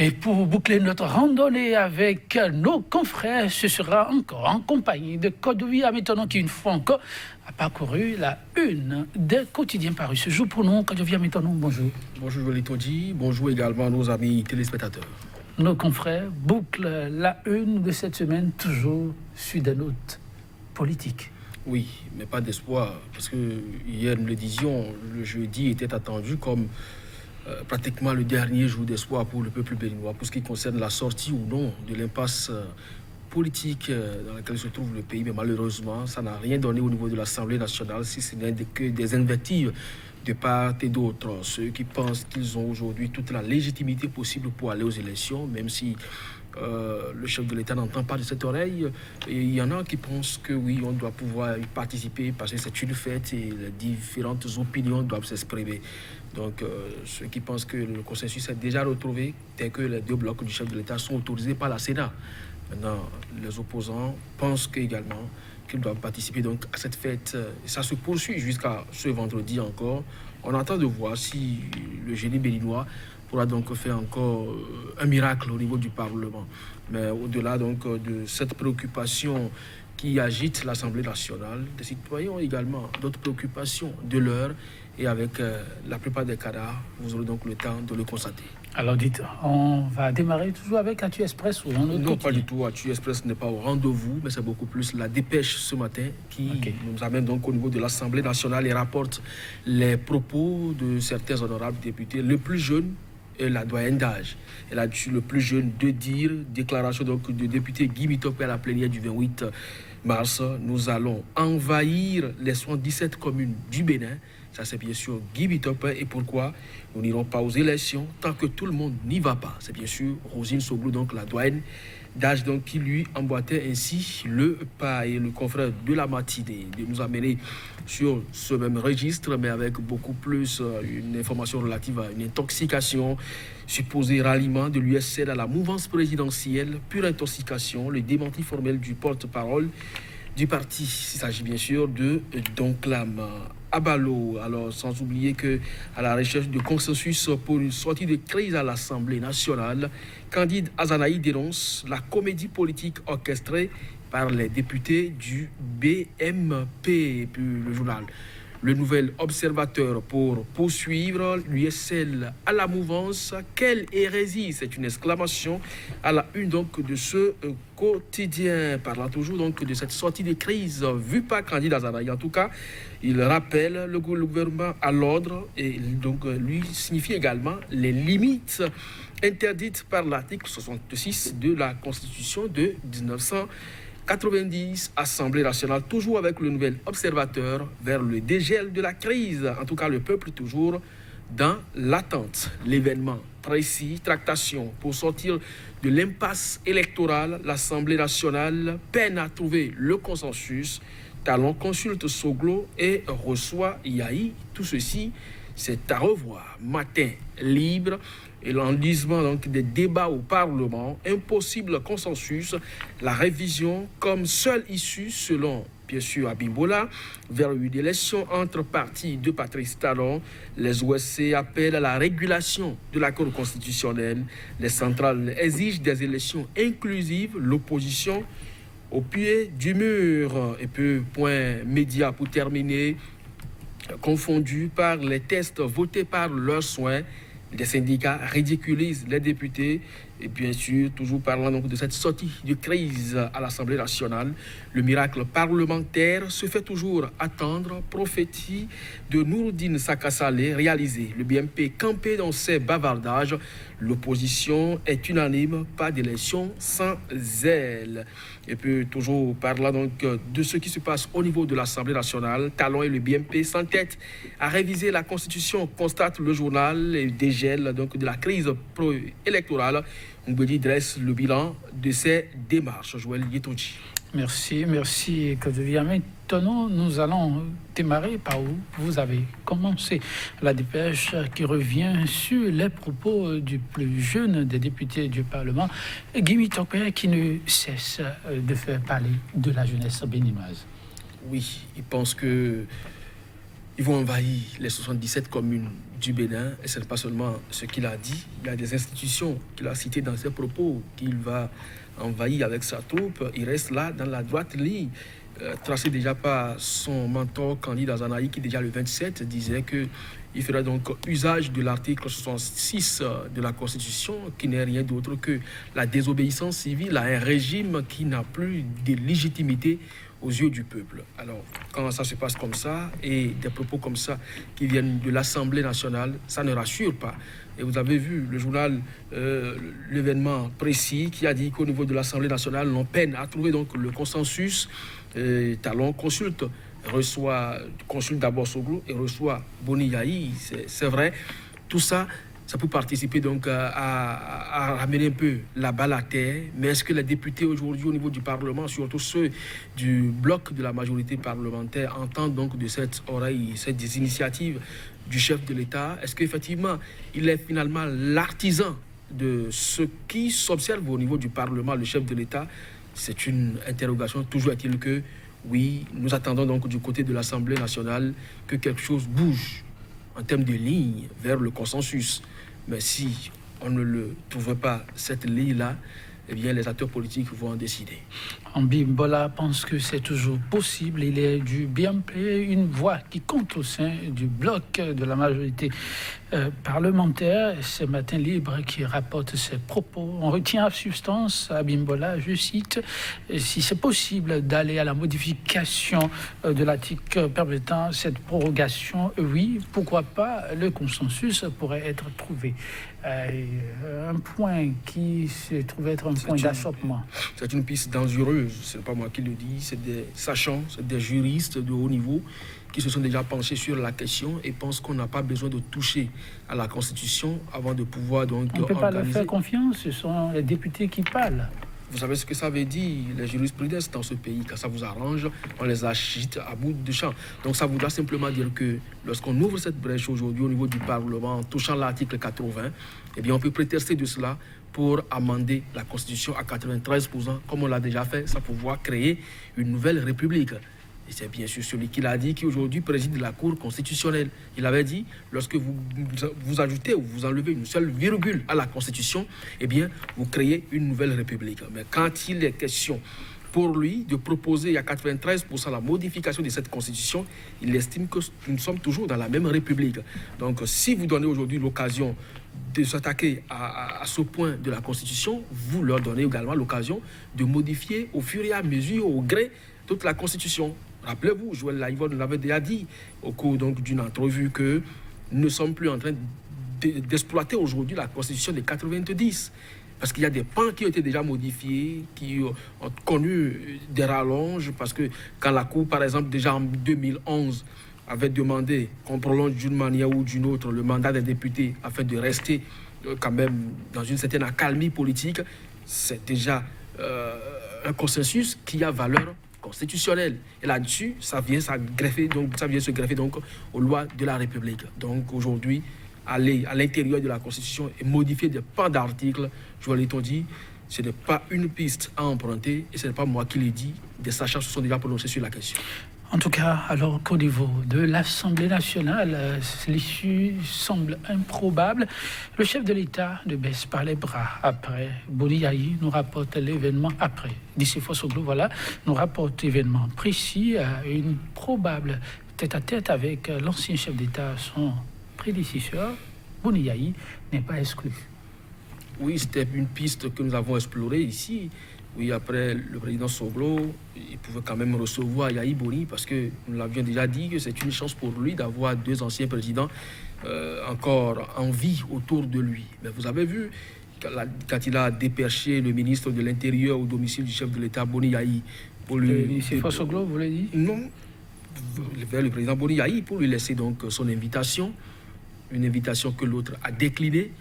Et pour boucler notre randonnée avec nos confrères, ce sera encore en compagnie de Kodovi Amétonon qui, une fois encore, a parcouru la une des quotidiens parus ce jour pour nous. Kodovi Amétonon, bonjour. Bonjour Joël Tondi, bonjour également à nos amis téléspectateurs. Nos confrères bouclent la une de cette semaine, toujours sur des notes politiques. Oui, mais pas d'espoir, parce que hier nous le disions, le jeudi était attendu comme pratiquement le dernier jour d'espoir pour le peuple béninois, pour ce qui concerne la sortie ou non de l'impasse politique dans laquelle se trouve le pays. Mais malheureusement, ça n'a rien donné au niveau de l'Assemblée nationale, si ce n'est que des invectives de part et d'autre. Ceux qui pensent qu'ils ont aujourd'hui toute la légitimité possible pour aller aux élections, même si le chef de l'État n'entend pas de cette oreille. Et il y en a qui pensent que oui, on doit pouvoir y participer parce que c'est une fête et les différentes opinions doivent s'exprimer. Donc ceux qui pensent que le consensus est déjà retrouvé, dès que les deux blocs du chef de l'État sont autorisés par la Sénat. Maintenant, les opposants pensent également qu'ils doivent participer donc à cette fête. Et ça se poursuit jusqu'à ce vendredi encore. On attend de voir si le génie béninois pourra donc faire encore un miracle au niveau du Parlement. Mais au-delà donc de cette préoccupation qui agite l'Assemblée nationale, des citoyens ont également d'autres préoccupations de l'heure et avec la plupart des cas, vous aurez donc le temps de le constater. Alors dites, on va démarrer toujours avec Actu Express ou Non, pas du tout. Actu Express n'est pas au rendez-vous, mais c'est beaucoup plus la dépêche ce matin qui nous amène donc au niveau de l'Assemblée nationale et rapporte les propos de certains honorables députés. Le plus jeune est la doyenne d'âge. Elle a dû le plus jeune de dire, déclaration donc de député Guy Mitopé à la plénière du 28 mars, nous allons envahir les 77 communes du Bénin. Ça, c'est bien sûr Guy Mitopé. Et pourquoi nous n'irons pas aux élections tant que tout le monde n'y va pas? C'est bien sûr Rosine Soglou, donc la doyenne d'âge, donc, qui lui emboîtait ainsi le pas. Et le confrère de la matinée de nous amener sur ce même registre, mais avec beaucoup plus une information relative à une intoxication, supposé ralliement de l'USL à la mouvance présidentielle, pure intoxication, le démenti formel du porte-parole du parti. Il s'agit bien sûr de Donclam Abalo. Alors, sans oublier que à la recherche de consensus pour une sortie de crise à l'Assemblée nationale, Candide Azanaï dénonce la comédie politique orchestrée par les députés du BMP. Et puis le journal Le Nouvel Observateur pour poursuivre l'USL à la mouvance. Quelle hérésie! C'est une exclamation à la une donc de ce quotidien. Parlant toujours donc de cette sortie de crise vue par Candide Azanaï. En tout cas, il rappelle le gouvernement à l'ordre et donc lui signifie également les limites interdites par l'article 66 de la Constitution de 1990, Assemblée nationale, toujours avec le Nouvel Observateur, vers le dégel de la crise. En tout cas, le peuple toujours dans l'attente. L'événement précis, tractation pour sortir de l'impasse électorale. L'Assemblée nationale peine à trouver le consensus. Talon consulte Soglo et reçoit Yahi. Tout ceci, c'est à revoir. Matin libre et l'enlisement donc des débats au Parlement, impossible consensus, la révision comme seule issue selon bien sûr Abimbola, vers une élection entre partis de Patrice Talon. Les OSC appellent à la régulation de la Cour constitutionnelle. Les centrales exigent des élections inclusives. L'opposition au pied du mur. Et puis, point média pour terminer, confondu par les tests votés par leurs soins. Les syndicats ridiculisent les députés. Et bien sûr, toujours parlant donc de cette sortie de crise à l'Assemblée nationale, le miracle parlementaire se fait toujours attendre. Prophétie de Nouroudine Sakasalé réalisée. Le BMP campé dans ses bavardages. L'opposition est unanime, pas d'élection sans zèle. Et puis toujours parlant donc de ce qui se passe au niveau de l'Assemblée nationale, Talon et le BMP s'entêtent à réviser la Constitution, constate le journal, et dégel donc de la crise électorale. Mbedi dresse le bilan de ces démarches. Joël Yetonji. Merci, Kodovi Amétonon. Nous allons démarrer par où vous avez commencé. La dépêche qui revient sur les propos du plus jeune des députés du Parlement, Guy Mitopé, qui ne cesse de faire parler de la jeunesse béninoise. Oui, il pense que Ils vont envahir les 77 communes du Bénin. Et ce n'est pas seulement ce qu'il a dit. Il y a des institutions qu'il a citées dans ses propos qu'il va envahir avec sa troupe. Il reste là dans la droite ligne, tracée déjà par son mentor Candide Azanaï, qui déjà le 27 disait qu'il fera donc usage de l'article 66 de la Constitution, qui n'est rien d'autre que la désobéissance civile à un régime qui n'a plus de légitimité aux yeux du peuple. Alors, quand ça se passe comme ça, et des propos comme ça qui viennent de l'Assemblée nationale, ça ne rassure pas. Et vous avez vu le journal, l'événement précis, qui a dit qu'au niveau de l'Assemblée nationale, on peine à trouver donc le consensus. Talon consulte d'abord Soglo et reçoit Boni Yahi, c'est vrai. Tout ça, ça peut participer donc à ramener un peu la balle à terre. Mais est-ce que les députés aujourd'hui au niveau du Parlement, surtout ceux du bloc de la majorité parlementaire, entendent donc de cette oreille, des initiatives du chef de l'État? Est-ce qu'effectivement, il est finalement l'artisan de ce qui s'observe au niveau du Parlement, le chef de l'État? C'est une interrogation. Toujours est-il que, oui, nous attendons donc du côté de l'Assemblée nationale que quelque chose bouge en termes de ligne vers le consensus. Mais si on ne le trouve pas, cette ligne-là, eh bien, les acteurs politiques vont en décider. Abimbola pense que c'est toujours possible. Il est du bien-play, une voix qui compte au sein du bloc de la majorité parlementaire. C'est Matin Libre qui rapporte ses propos. On retient à substance, Abimbola, je cite, si c'est possible d'aller à la modification de l'article permettant cette prorogation, oui, pourquoi pas, le consensus pourrait être trouvé. Un point qui se trouve être un point d'achoppement. C'est une piste dangereuse, ce n'est pas moi qui le dis, c'est des sachants, c'est des juristes de haut niveau qui se sont déjà penchés sur la question et pensent qu'on n'a pas besoin de toucher à la Constitution avant de pouvoir donc on ne peut pas leur faire confiance, ce sont les députés qui parlent. Vous savez ce que ça veut dire, les jurisprudences dans ce pays. Quand ça vous arrange, on les agite à bout de champ. Donc ça voudra simplement dire que lorsqu'on ouvre cette brèche aujourd'hui au niveau du Parlement, en touchant l'article 80, eh bien on peut prétexter de cela pour amender la Constitution à 93%, comme on l'a déjà fait, sans pouvoir créer une nouvelle république. Et c'est bien sûr celui qui l'a dit, qui aujourd'hui préside la Cour constitutionnelle. Il avait dit, lorsque vous ajoutez ou vous enlevez une seule virgule à la Constitution, eh bien, vous créez une nouvelle république. Mais quand il est question pour lui de proposer à 93% la modification de cette Constitution, il estime que nous sommes toujours dans la même république. Donc, si vous donnez aujourd'hui l'occasion de s'attaquer à ce point de la Constitution, vous leur donnez également l'occasion de modifier au fur et à mesure, au gré, toute la Constitution. Rappelez-vous, Joël Laïvon l'avait déjà dit au cours d'une entrevue que nous ne sommes plus en train d'exploiter aujourd'hui la Constitution de 90. Parce qu'il y a des pans qui ont été déjà modifiés, qui ont connu des rallonges. Parce que quand la Cour, par exemple, déjà en 2011, avait demandé qu'on prolonge d'une manière ou d'une autre le mandat des députés afin de rester quand même dans une certaine accalmie politique, c'est déjà un consensus qui a valeur constitutionnelle. Et là-dessus, ça vient se greffer donc aux lois de la République. Donc aujourd'hui, aller à l'intérieur de la Constitution et modifier des pans d'articles, je vous l'ai dit, ce n'est pas une piste à emprunter et ce n'est pas moi qui l'ai dit. Des sachants se sont déjà prononcés sur la question. En tout cas, alors qu'au niveau de l'Assemblée nationale, l'issue semble improbable. Le chef de l'État ne baisse pas les bras. Après, Boni Yahi nous rapporte l'événement après. D'ici Soglo, voilà, nous rapporte l'événement précis, une probable tête-à-tête avec l'ancien chef d'État, son prédécesseur. Boni Yahi n'est pas exclu. Oui, c'était une piste que nous avons explorée ici. Oui, après le président Soglo, il pouvait quand même recevoir Yahi Boni parce que nous l'avions déjà dit que c'est une chance pour lui d'avoir deux anciens présidents encore en vie autour de lui. Mais vous avez vu, quand il a déperché le ministre de l'Intérieur au domicile du chef de l'État, Boni Yahi, pour lui... C'est Soglo, vous l'avez dit? Non, vers le président Boni Yahi pour lui laisser donc son invitation, une invitation que l'autre a déclinée.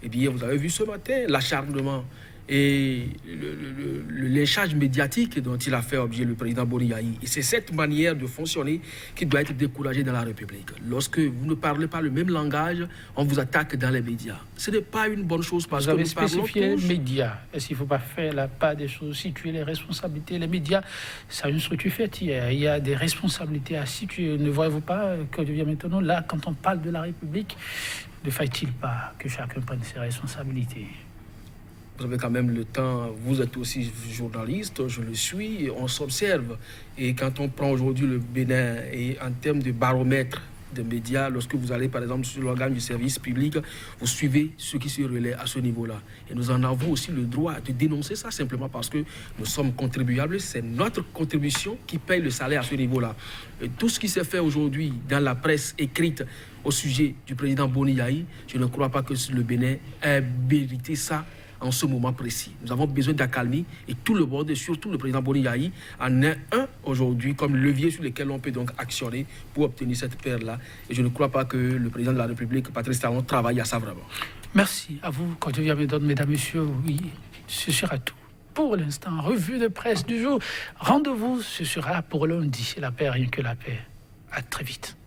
Eh bien, vous avez vu ce matin l'acharnement et le lynchage médiatique dont il a fait objet le président Boni Yayi. Et c'est cette manière de fonctionner qui doit être découragée dans la République. Lorsque vous ne parlez pas le même langage, on vous attaque dans les médias. Ce n'est pas une bonne chose parce vous que avez nous parlons spécifié tous. les médias. Est-ce qu'il ne faut pas faire la part des choses, situer les responsabilités? Les médias, ça a une structure faite hier. Il y a des responsabilités à situer. Ne voyez-vous pas que devient maintenant, là, quand on parle de la République, ne faille-t-il pas que chacun prenne ses responsabilités? Vous avez quand même le temps, vous êtes aussi journaliste, je le suis, on s'observe. Et quand on prend aujourd'hui le Bénin, et en termes de baromètre des médias, lorsque vous allez par exemple sur l'organe du service public, vous suivez ce qui se relaie à ce niveau-là. Et nous en avons aussi le droit de dénoncer ça simplement parce que nous sommes contribuables, c'est notre contribution qui paye le salaire à ce niveau-là. Et tout ce qui s'est fait aujourd'hui dans la presse écrite au sujet du président Boni Yayi, je ne crois pas que le Bénin ait mérité ça en ce moment précis. Nous avons besoin d'accalmie et tout le monde, et surtout le président Boni Yayi, en est un aujourd'hui comme levier sur lequel on peut donc actionner pour obtenir cette paire-là. Et je ne crois pas que le président de la République, Patrice Talon, travaille à ça vraiment. Merci à vous, quand je viens me donner, mesdames, messieurs. Oui, ce sera tout. Pour l'instant, revue de presse du jour. Rendez-vous, ce sera pour lundi. La paix, rien que la paix. À très vite.